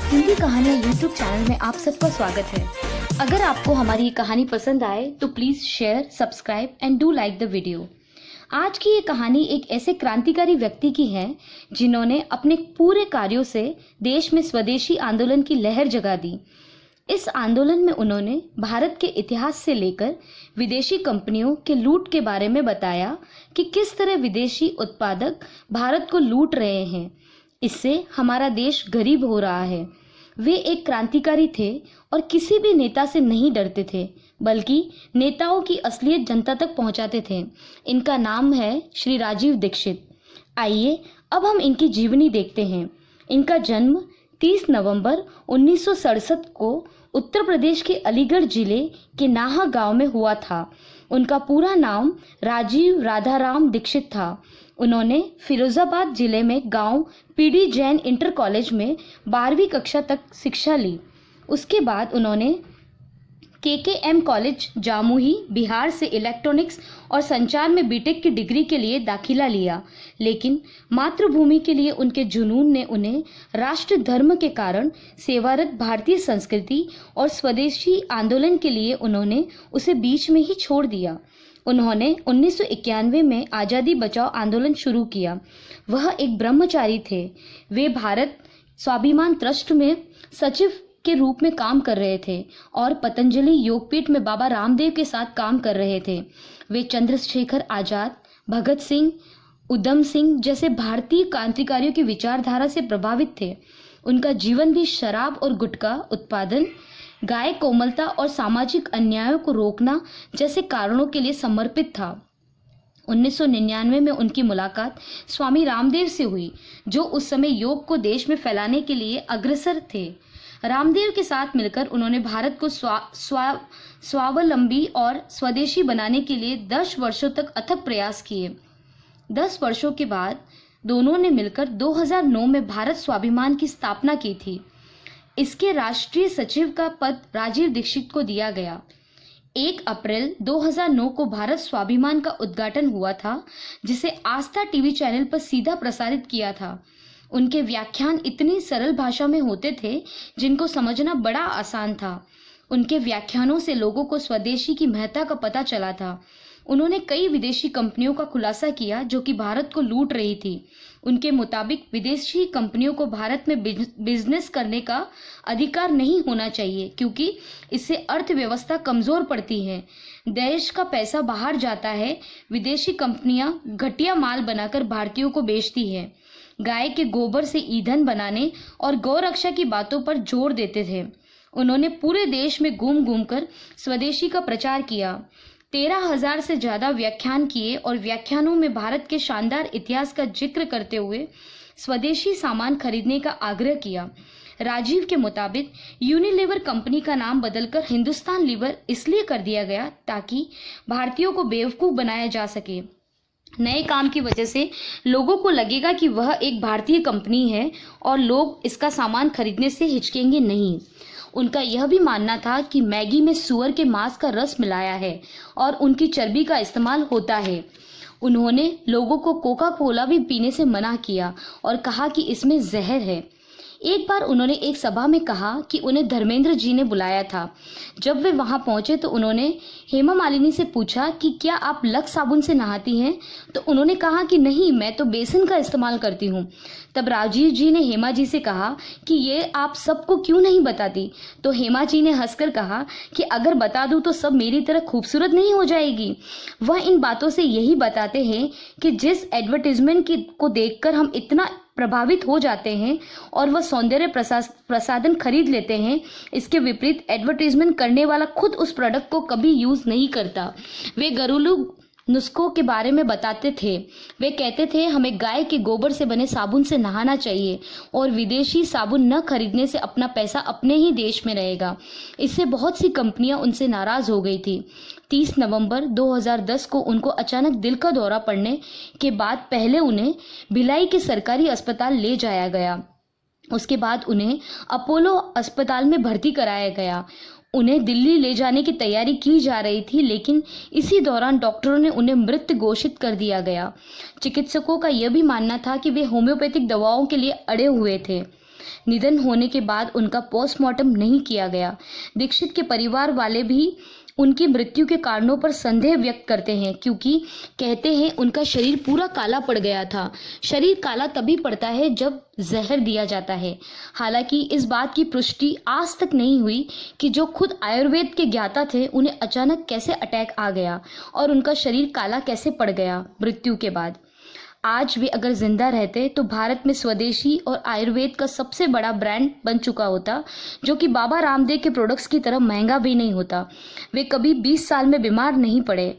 हिंदी कहानियाँ YouTube channel में आप सबका स्वागत है। अगर आपको हमारी ये कहानी पसंद आए तो please share, subscribe and do like the video. आज की ये कहानी एक ऐसे क्रांतिकारी व्यक्ति की है जिन्होंने अपने पूरे कार्यों से देश में स्वदेशी आंदोलन की लहर जगा दी। इस आंदोलन में उन्होंने भारत के इतिहास से लेकर विदेशी कंपनियों के लूट के बारे में बताया कि किस तरह विदेशी उत्पादक भारत को लूट रहे हैं। इससे हमारा देश गरीब हो रहा है। वे एक क्रांतिकारी थे और किसी भी नेता से नहीं डरते थे, बल्कि नेताओं की असलियत जनता तक पहुंचाते थे। इनका नाम है श्री राजीव दीक्षित। आइए अब हम इनकी जीवनी देखते हैं। इनका जन्म 30 नवंबर 1967 को उत्तर प्रदेश के अलीगढ़ जिले के नाहा गांव में हुआ था। उनका पूरा नाम राजीव राधाराम दीक्षित था। उन्होंने फिरोजाबाद जिले में गांव पीडी जैन इंटर कॉलेज में 12वीं कक्षा तक शिक्षा ली। उसके बाद उन्होंने केकेएम कॉलेज जामुही बिहार से इलेक्ट्रॉनिक्स और संचार में बीटेक की डिग्री के लिए दाखिला लिया, लेकिन मातृभूमि के लिए उनके जुनून ने उन्हें राष्ट्र धर्म के कारण सेवारत भारतीय संस्कृति और स्वदेशी आंदोलन के लिए उन्होंने उसे बीच में ही छोड़ दिया। उन्होंने 1991 में आज़ादी बचाओ आंदोलन शुरू किया। वह एक ब्रह्मचारी थे। वे भारत स्वाभिमान ट्रस्ट में सचिव के रूप में काम कर रहे थे और पतंजलि योगपीठ में बाबा रामदेव के साथ काम कर रहे थे। वे चंद्रशेखर आजाद, भगत सिंह, उधम सिंह जैसे भारतीय क्रांतिकारियों की विचारधारा से प्रभावित थे। उनका जीवन भी शराब और गुटखा उत्पादन, गाय कोमलता और सामाजिक अन्यायों को रोकना जैसे कारणों के लिए समर्पित था। 1999 में उनकी मुलाकात स्वामी रामदेव से हुई, जो उस समय योग को देश में फैलाने के लिए अग्रसर थे। रामदेव के साथ मिलकर उन्होंने भारत को स्वावलंबी और स्वदेशी बनाने के लिए 10 वर्षों तक अथक प्रयास किए। 10 वर्षों के बाद दोनों ने मिलकर 2009 में भारत स्वाभिमान की स्थापना की थी। इसके राष्ट्रीय सचिव का पद राजीव दीक्षित को दिया गया। 1 अप्रैल 2009 को भारत स्वाभिमान का उद्घाटन हुआ था, जिसे आस्था टीवी चैनल पर सीधा प्रसारित किया था। उनके व्याख्यान इतनी सरल भाषा में होते थे जिनको समझना बड़ा आसान था। उनके व्याख्यानों से लोगों को स्वदेशी की महत्ता का पता चला था। उन्होंने कई विदेशी कंपनियों का खुलासा किया जो कि भारत को लूट रही थी। उनके मुताबिक विदेशी कंपनियों को भारत में बिजनेस करने का अधिकार नहीं होना चाहिए, क्योंकि इससे अर्थव्यवस्था कमजोर पड़ती है। देश का पैसा बाहर जाता है। विदेशी कंपनियां घटिया माल बनाकर भारतीयों को बेचती है। गाय के गोबर से ईंधन बनाने और गौरक्षा की बातों पर जोर देते थे। उन्होंने पूरे देश में घूम घूम कर स्वदेशी का प्रचार किया। 13,000 से ज्यादा व्याख्यान किए और व्याख्यानों में भारत के शानदार इतिहास का जिक्र करते हुए स्वदेशी सामान खरीदने का आग्रह किया। राजीव के मुताबिक यूनिलीवर कंपनी का नाम बदलकर हिंदुस्तान लीवर इसलिए कर दिया गया ताकि भारतीयों को बेवकूफ बनाया जा सके। नए काम की वजह से लोगों को लगेगा कि वह एक भारतीय कंपनी है और लोग इसका सामान खरीदने से हिचकेंगे नहीं। उनका यह भी मानना था कि मैगी में सुअर के मांस का रस मिलाया है और उनकी चर्बी का इस्तेमाल होता है। उन्होंने लोगों को कोका कोला भी पीने से मना किया और कहा कि इसमें जहर है। एक बार उन्होंने एक सभा में कहा कि उन्हें धर्मेंद्र जी ने बुलाया था। जब वे वहां पहुंचे तो उन्होंने हेमा मालिनी से पूछा कि क्या आप लक्स साबुन से नहाती हैं, तो उन्होंने कहा कि नहीं, मैं तो बेसन का इस्तेमाल करती हूं। तब राजीव जी ने हेमा जी से कहा कि ये आप सबको क्यों नहीं बताती, तो हेमा जी ने हंसकर कहा कि अगर बता दूं तो सब मेरी तरह खूबसूरत नहीं हो जाएगी। वह इन बातों से यही बताते हैं कि जिस एडवर्टीजमेंट को देखकर हम इतना प्रभावित हो जाते हैं और वह सौंदर्य प्रसाधन खरीद लेते हैं, इसके विपरीत एडवर्टीजमेंट करने वाला खुद उस प्रोडक्ट को कभी यूज नहीं करता। वे घरेलू नुस्खों के बारे में बताते थे। वे कहते थे हमें गाय के गोबर से बने साबुन से नहाना चाहिए और विदेशी साबुन न खरीदने से अपना पैसा अपने ही देश में रहेगा। इससे बहुत सी कंपनियां उनसे नाराज हो गई थी। 30 नवंबर 2010 को उनको अचानक दिल का दौरा पड़ने के बाद पहले उन्हें भिलाई के सरकारी अस्पताल ले जाया गया। उसके बाद उन्हें अपोलो अस्पताल में भर्ती कराया गया। उन्हें दिल्ली ले जाने की तैयारी की जा रही थी, लेकिन इसी दौरान डॉक्टरों ने उन्हें मृत घोषित कर दिया गया। चिकित्सकों का यह भी मानना था कि वे होम्योपैथिक दवाओं के लिए अड़े हुए थे। निधन होने के बाद उनका पोस्टमार्टम नहीं किया गया। दीक्षित के परिवार वाले भी उनकी मृत्यु के कारणों पर संदेह व्यक्त करते हैं, क्योंकि कहते हैं उनका शरीर पूरा काला पड़ गया था। शरीर काला तभी पड़ता है जब जहर दिया जाता है। हालांकि इस बात की पुष्टि आज तक नहीं हुई कि जो खुद आयुर्वेद के ज्ञाता थे उन्हें अचानक कैसे अटैक आ गया और उनका शरीर काला कैसे पड़ गया मृत्यु के बाद। आज वे अगर जिंदा रहते तो भारत में स्वदेशी और आयुर्वेद का सबसे बड़ा ब्रांड बन चुका होता, जो कि बाबा रामदेव के प्रोडक्ट्स की तरह महंगा भी नहीं होता। वे कभी 20 साल में बीमार नहीं पड़े।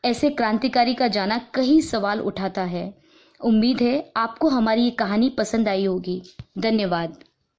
ऐसे क्रांतिकारी का जाना कई सवाल उठाता है। उम्मीद है आपको हमारी ये कहानी पसंद आई होगी। धन्यवाद।